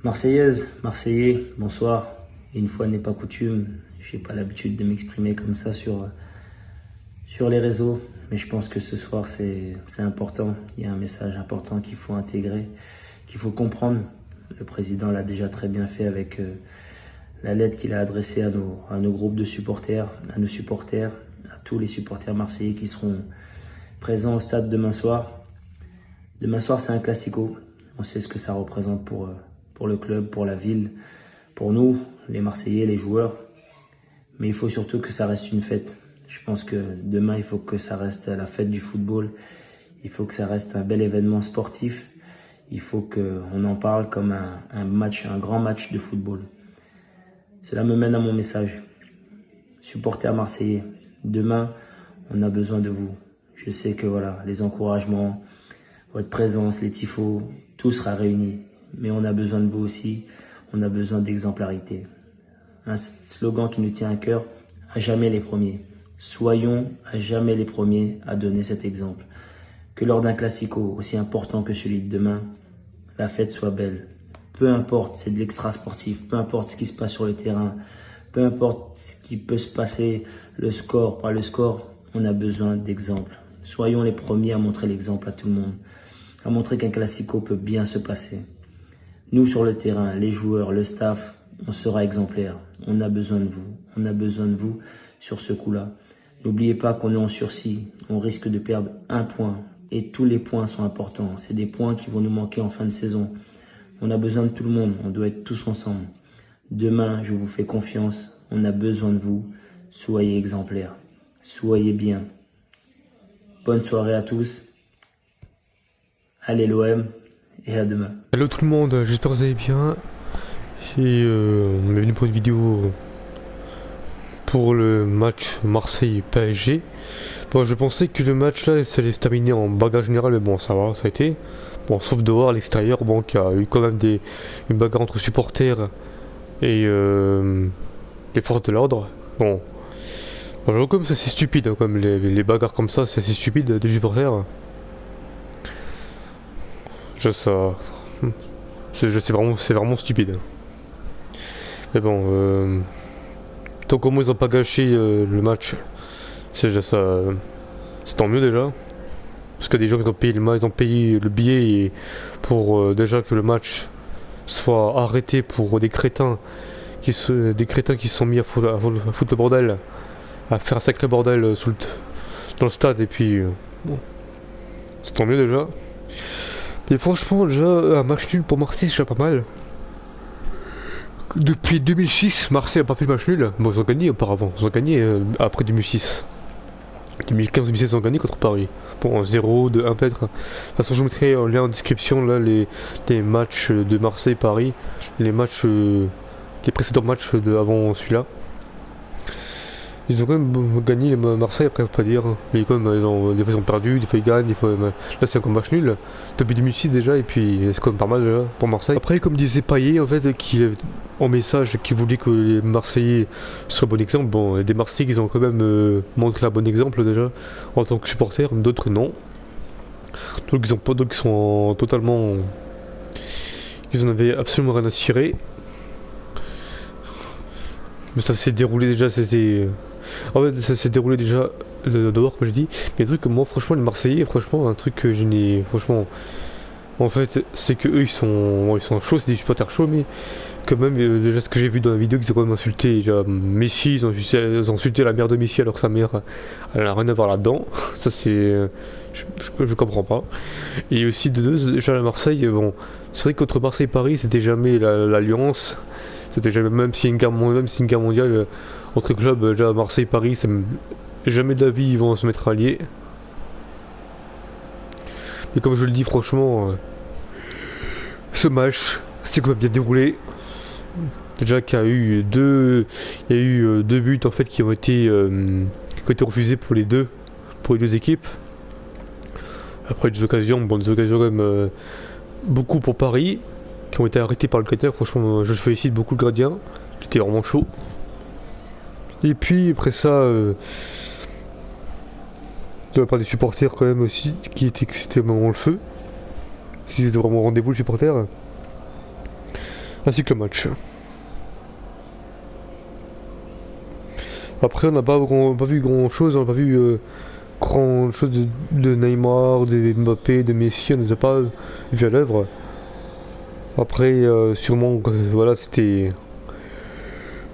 Marseillaise, Marseillais, bonsoir. Une fois n'est pas coutume, j'ai pas l'habitude de m'exprimer comme ça sur les réseaux, mais je pense que ce soir c'est important. Il y a un message important qu'il faut intégrer, qu'il faut comprendre. Le président l'a déjà très bien fait avec la lettre qu'il a adressée à nos groupes de supporters, à nos supporters, à tous les supporters marseillais qui seront présents au stade demain soir. Demain soir, c'est un classico. On sait ce que ça représente pour le club, pour la ville, pour nous, les Marseillais, les joueurs. Mais il faut surtout que ça reste une fête. Je pense que demain, il faut que ça reste la fête du football. Il faut que ça reste un bel événement sportif. Il faut qu'on en parle comme un match, un grand match de football. Cela me mène à mon message. Supporters marseillais, demain, on a besoin de vous. Je sais que voilà, les encouragements, votre présence, les tifos, tout sera réuni. Mais on a besoin de vous aussi. On a besoin d'exemplarité. Un slogan qui nous tient à cœur, à jamais les premiers. Soyons à jamais les premiers à donner cet exemple. Que lors d'un classico aussi important que celui de demain, la fête soit belle. Peu importe, c'est de l'extra sportif, peu importe ce qui se passe sur le terrain, peu importe ce qui peut se passer, le score, pas le score, on a besoin d'exemples. Soyons les premiers à montrer l'exemple à tout le monde, à montrer qu'un classico peut bien se passer. Nous sur le terrain, les joueurs, le staff, on sera exemplaires. On a besoin de vous. On a besoin de vous sur ce coup-là. N'oubliez pas qu'on est en sursis. On risque de perdre un point. Et tous les points sont importants. C'est des points qui vont nous manquer en fin de saison. On a besoin de tout le monde. On doit être tous ensemble. Demain, je vous fais confiance. On a besoin de vous. Soyez exemplaires. Soyez bien. Bonne soirée à tous. Allez l'OM et à demain. Hello tout le monde, j'espère que vous allez bien. Et on est venu pour une vidéo pour le match Marseille-PSG. Bon, je pensais que le match là ça allait se terminer en bagarre générale, mais bon, ça va, ça a été. Bon, sauf dehors à l'extérieur, bon, qu'il y a eu quand même une bagarre entre supporters et les forces de l'ordre. Bon, j'avoue comme ça c'est stupide, hein, comme les bagarres comme ça, c'est assez stupide des supporters. Ça. C'est vraiment stupide. Mais bon, tant qu'au moins ils ont pas gâché le match, c'est déjà ça. C'est tant mieux déjà. Parce qu'il y a des gens qui ont payé ils ont payé le billet et pour déjà que le match soit arrêté pour des crétins qui se sont mis à foutre le bordel, à faire un sacré bordel dans le stade et puis bon, c'est tant mieux déjà. Et franchement déjà un match nul pour Marseille c'est déjà pas mal. Depuis 2006, Marseille a pas fait le match nul. Bon, ils ont gagné auparavant. Ils ont gagné après 2006. 2015-2016, ils ont gagné contre Paris. Bon, 0, de 1 peut-être. De toute façon, je vous mettrai en lien en description là les matchs de Marseille-Paris. Les précédents matchs avant celui-là. Ils ont quand même gagné Marseille, après, faut pas dire. Mais quand même, des fois ils ont perdu, des fois ils gagnent, des fois. Là, c'est un match nul. Depuis 2006 déjà, et puis c'est quand même pas mal déjà pour Marseille. Après, comme disait Payet, en fait, en message, qui voulait que les Marseillais soient bon exemple. Bon, il y a des Marseillais qui ont quand même montré un bon exemple déjà, en tant que supporters, d'autres non. D'autres qui sont totalement. Ils en avaient absolument rien à cirer. Mais ça s'est déroulé déjà, c'était. En fait, ça s'est déroulé déjà dehors, comme je dis. Mais un truc que moi, franchement, les Marseillais, franchement, un truc que je n'ai. Franchement, en fait, c'est que eux, ils sont chauds, c'est des supporters chauds, mais quand même, déjà ce que j'ai vu dans la vidéo, qu'ils ont quand même insulté déjà, Messi, ils ont insulté la mère de Messi alors que sa mère, elle a rien à voir là-dedans. Ça, c'est. Je comprends pas. Et aussi, de deux, déjà à Marseille, bon, c'est vrai qu'entre Marseille et Paris, c'était jamais l'alliance. C'était jamais, même si une guerre mondiale entre clubs, déjà Marseille, Paris, jamais de la vie ils vont se mettre alliés. Mais comme je le dis franchement, ce match s'est quand même bien déroulé. Déjà qu'il y a eu deux buts en fait qui ont été refusés pour les deux équipes. Après des occasions quand même beaucoup pour Paris qui ont été arrêtés par le gardien. Franchement, je félicite beaucoup le gardien. Il était vraiment chaud. Et puis après ça, de la part des supporters quand même aussi, c'était vraiment le feu. Si c'était vraiment rendez-vous le supporter. ainsi que le match. Après, on n'a pas vu grand chose, on n'a pas vu grand chose de Neymar, de Mbappé, de Messi, on ne les a pas vus à l'œuvre. Après, sûrement, voilà, c'était.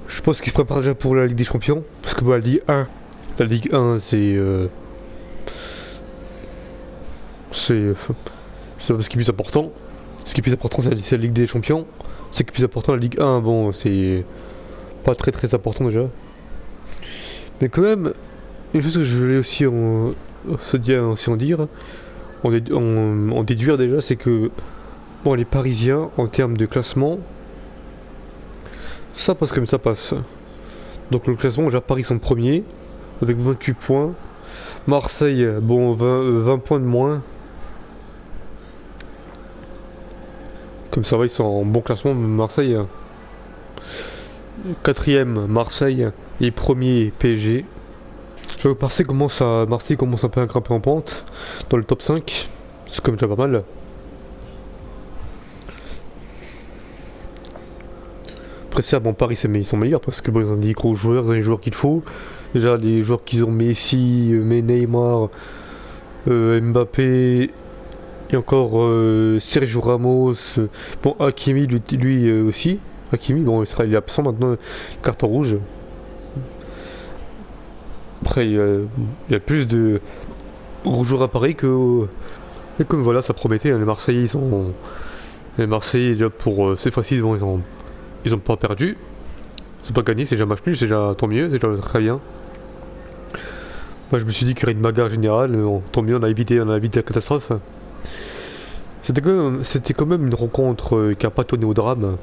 Je pense qu'ils se préparent déjà pour la Ligue des Champions, parce que la Ligue 1, c'est pas ce qui est plus important. Ce qui est plus important, c'est la Ligue des Champions. Ce qui est plus important, la Ligue 1, bon, c'est pas très important déjà. Mais quand même, une chose que je voulais aussi en dire, en déduire déjà, c'est que bon, les Parisiens, en termes de classement, ça passe comme ça passe. Donc le classement, déjà Paris sont premiers, avec 28 points. Marseille, bon, 20 points de moins. Comme ça va, ils sont en bon classement. Marseille, quatrième Marseille et premier PSG. Je vois Marseille commence un peu à grimper en pente dans le top 5. C'est comme déjà pas mal. Après ça, bon, Paris ils sont meilleurs parce que bon, ils ont des gros joueurs, ils ont les joueurs qu'il faut. Déjà les joueurs qu'ils ont, Messi, Neymar, Mbappé et encore Sergio Ramos. Bon, Hakimi lui aussi. Hakimi, bon, il est absent maintenant, carton rouge. Après, il y a plus de gros joueurs à Paris que. Et comme voilà, ça promettait, hein, les Marseillais, les Marseillais, déjà pour cette fois-ci, bon, ils ont pas perdu. C'est pas gagné, c'est déjà match nul, c'est déjà tant mieux, c'est déjà très bien. Moi, je me suis dit qu'il y aurait une bagarre générale, tant mieux, on a évité la catastrophe. C'était quand même une rencontre qui a pas tourné au drame.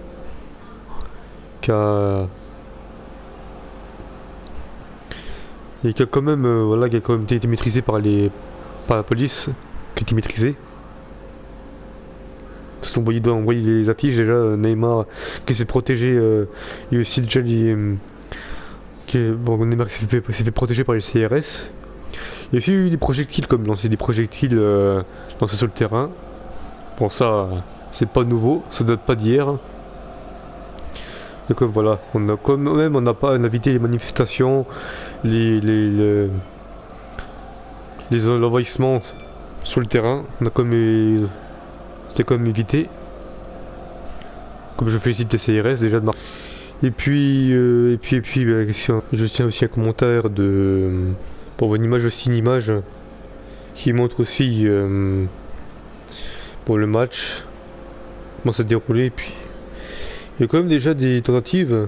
Et qui a quand même, voilà, qui a quand même été maîtrisé par la police, qui a été maîtrisé. Parce qu'on voyait les affiches déjà, Neymar qui s'est protégé, et aussi déjà bon, Neymar qui s'est fait protéger par les CRS. Il y a aussi eu des projectiles, comme lancer des projectiles lancés sur le terrain. Bon, ça, c'est pas nouveau, ça date pas d'hier. Donc voilà, on a évité les manifestations, les envahissements sur le terrain. C'était quand même évité. Comme je félicite les CRS déjà de marquer. Et puis, je tiens aussi un commentaire pour une image qui montre aussi pour le match comment ça s'est déroulé. Et puis il y a quand même déjà des tentatives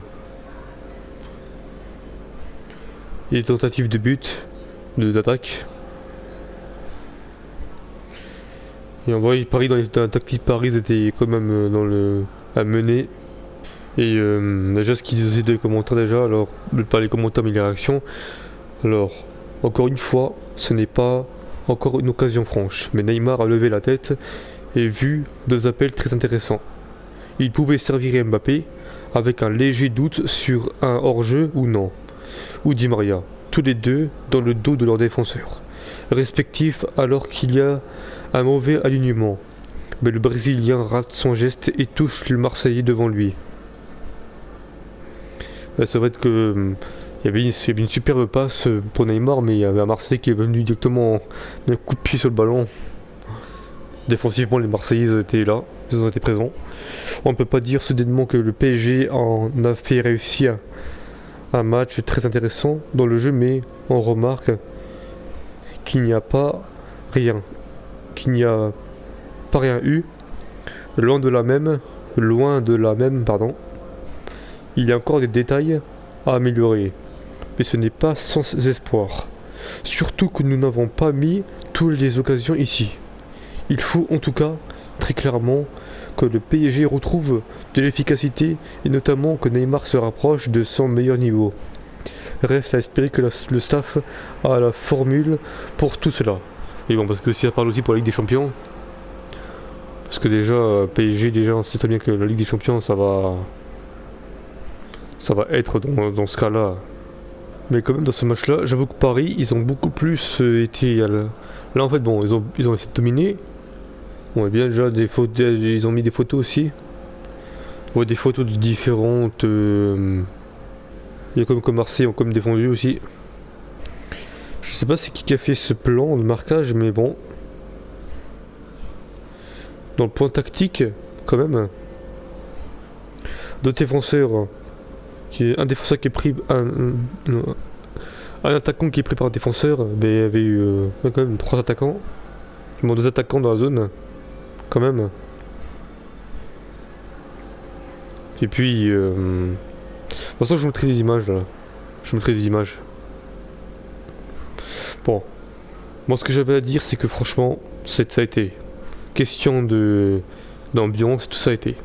de but, d'attaque. Et on voit Paris dans la tactique Paris était quand même à mener. Et déjà ce qu'ils disaient des commentaires déjà, alors pas les commentaires mais les réactions. Alors encore une fois, ce n'est pas encore une occasion franche, mais Neymar a levé la tête et vu deux appels très intéressants. Il pouvait servir Mbappé avec un léger doute sur un hors-jeu ou non, ou Di Maria, tous les deux dans le dos de leurs défenseurs respectifs alors qu'il y a un mauvais alignement. Mais le Brésilien rate son geste et touche le Marseillais devant lui. Ça va être que il y avait une superbe passe pour Neymar, mais il y avait un Marseille qui est venu directement un coup de pied sur le ballon. Défensivement, les Marseillais étaient là, ils ont été présents. On ne peut pas dire soudainement que le PSG en a fait réussir un match très intéressant dans le jeu, mais on remarque qu'il n'y a pas rien eu, loin de la même, pardon. Il y a encore des détails à améliorer, mais ce n'est pas sans espoir. Surtout que nous n'avons pas mis toutes les occasions ici. Il faut en tout cas, très clairement, que le PSG retrouve de l'efficacité et notamment que Neymar se rapproche de son meilleur niveau. Reste à espérer que le staff a la formule pour tout cela. Et bon, parce que si ça parle aussi pour la Ligue des Champions, parce que déjà, PSG, déjà, on sait très bien que la Ligue des Champions, ça va être dans ce cas-là. Mais quand même, dans ce match-là, j'avoue que Paris, ils ont beaucoup plus été... Là, en fait, bon, ils ont essayé de dominer. Bon, et bien déjà, ils ont mis des photos aussi. voit des photos de différentes. Il y a comme Marseille ont comme défendu aussi. Je sais pas c'est qui a fait ce plan de marquage, mais bon. Dans le point tactique, quand même. Deux défenseurs. Un défenseur qui est pris. Un attaquant qui est pris par un défenseur. Mais il y avait eu quand même 3 attaquants. Bon, 2 attaquants dans la zone. Quand même. Et puis. De toute façon, je vous mettrai des images là. Je vous mettrai des images. Bon. Moi, ce que j'avais à dire, c'est que franchement, ça a été. Question d'ambiance, tout ça a été.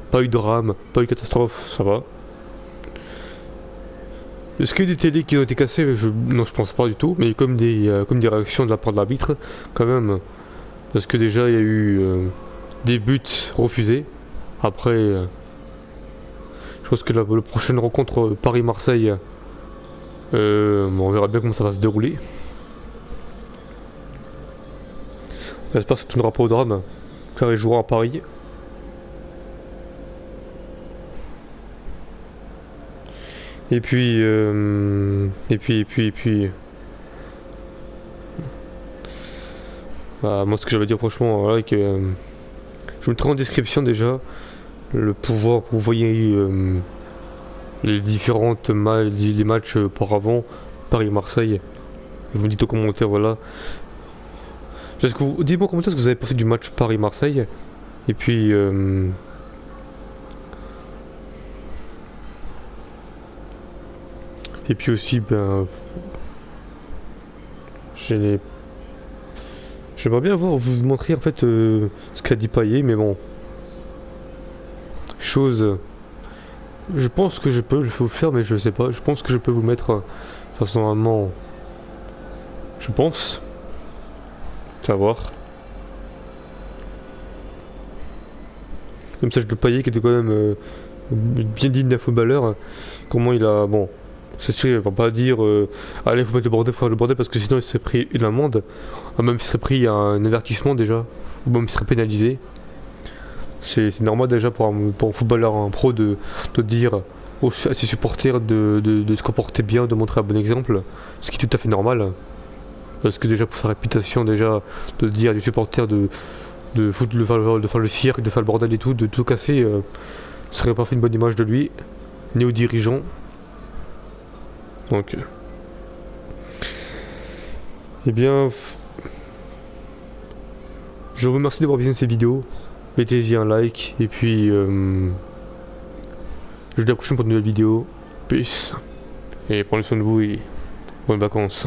Pas eu de drame, pas eu de catastrophe, ça va. Est-ce qu'il y a des télés qui ont été cassées? Non, je pense pas du tout, mais comme des réactions de la part de l'arbitre, quand même. Parce que déjà, il y a eu des buts refusés. Après, je pense que la prochaine rencontre Paris-Marseille, on verra bien comment ça va se dérouler. J'espère que ça ne tournera pas au drame, car il jouera à Paris. Et puis, bah, moi ce que j'avais à dire franchement, voilà, que je mettrai en description déjà le pouvoir, vous voyez les différentes les matchs auparavant, Paris-Marseille. Vous me dites aux commentaires, voilà. Dites-moi en commentaire ce que vous avez pensé du match Paris-Marseille. Et puis, aussi, ben, j'aimerais bien vous montrer en fait ce qu'a dit Payet, mais bon, je pense que je peux le faire, mais je sais pas. Je pense que je peux vous mettre personnellement. Je pense. Savoir. Le message de Payet qui était quand même bien digne d'un footballeur. Comment il a. Bon, c'est sûr, il va pas dire allez, faut mettre faut faire le bordel parce que sinon il serait pris une amende. Même il serait pris un avertissement déjà. Ou même il serait pénalisé. C'est normal déjà pour un footballeur, un pro de dire à ses supporters de se comporter bien, de montrer un bon exemple. Ce qui est tout à fait normal. Parce que déjà pour sa réputation, déjà de dire à des supporters de faire le cirque, de faire le bordel et tout, de tout casser, ça serait pas fait une bonne image de lui, ni aux dirigeants. Donc, eh bien, je vous remercie d'avoir visionné cette vidéo. Mettez-y un like et puis je vous dis à la prochaine pour une nouvelle vidéo. Peace. Et prenez soin de vous et bonnes vacances.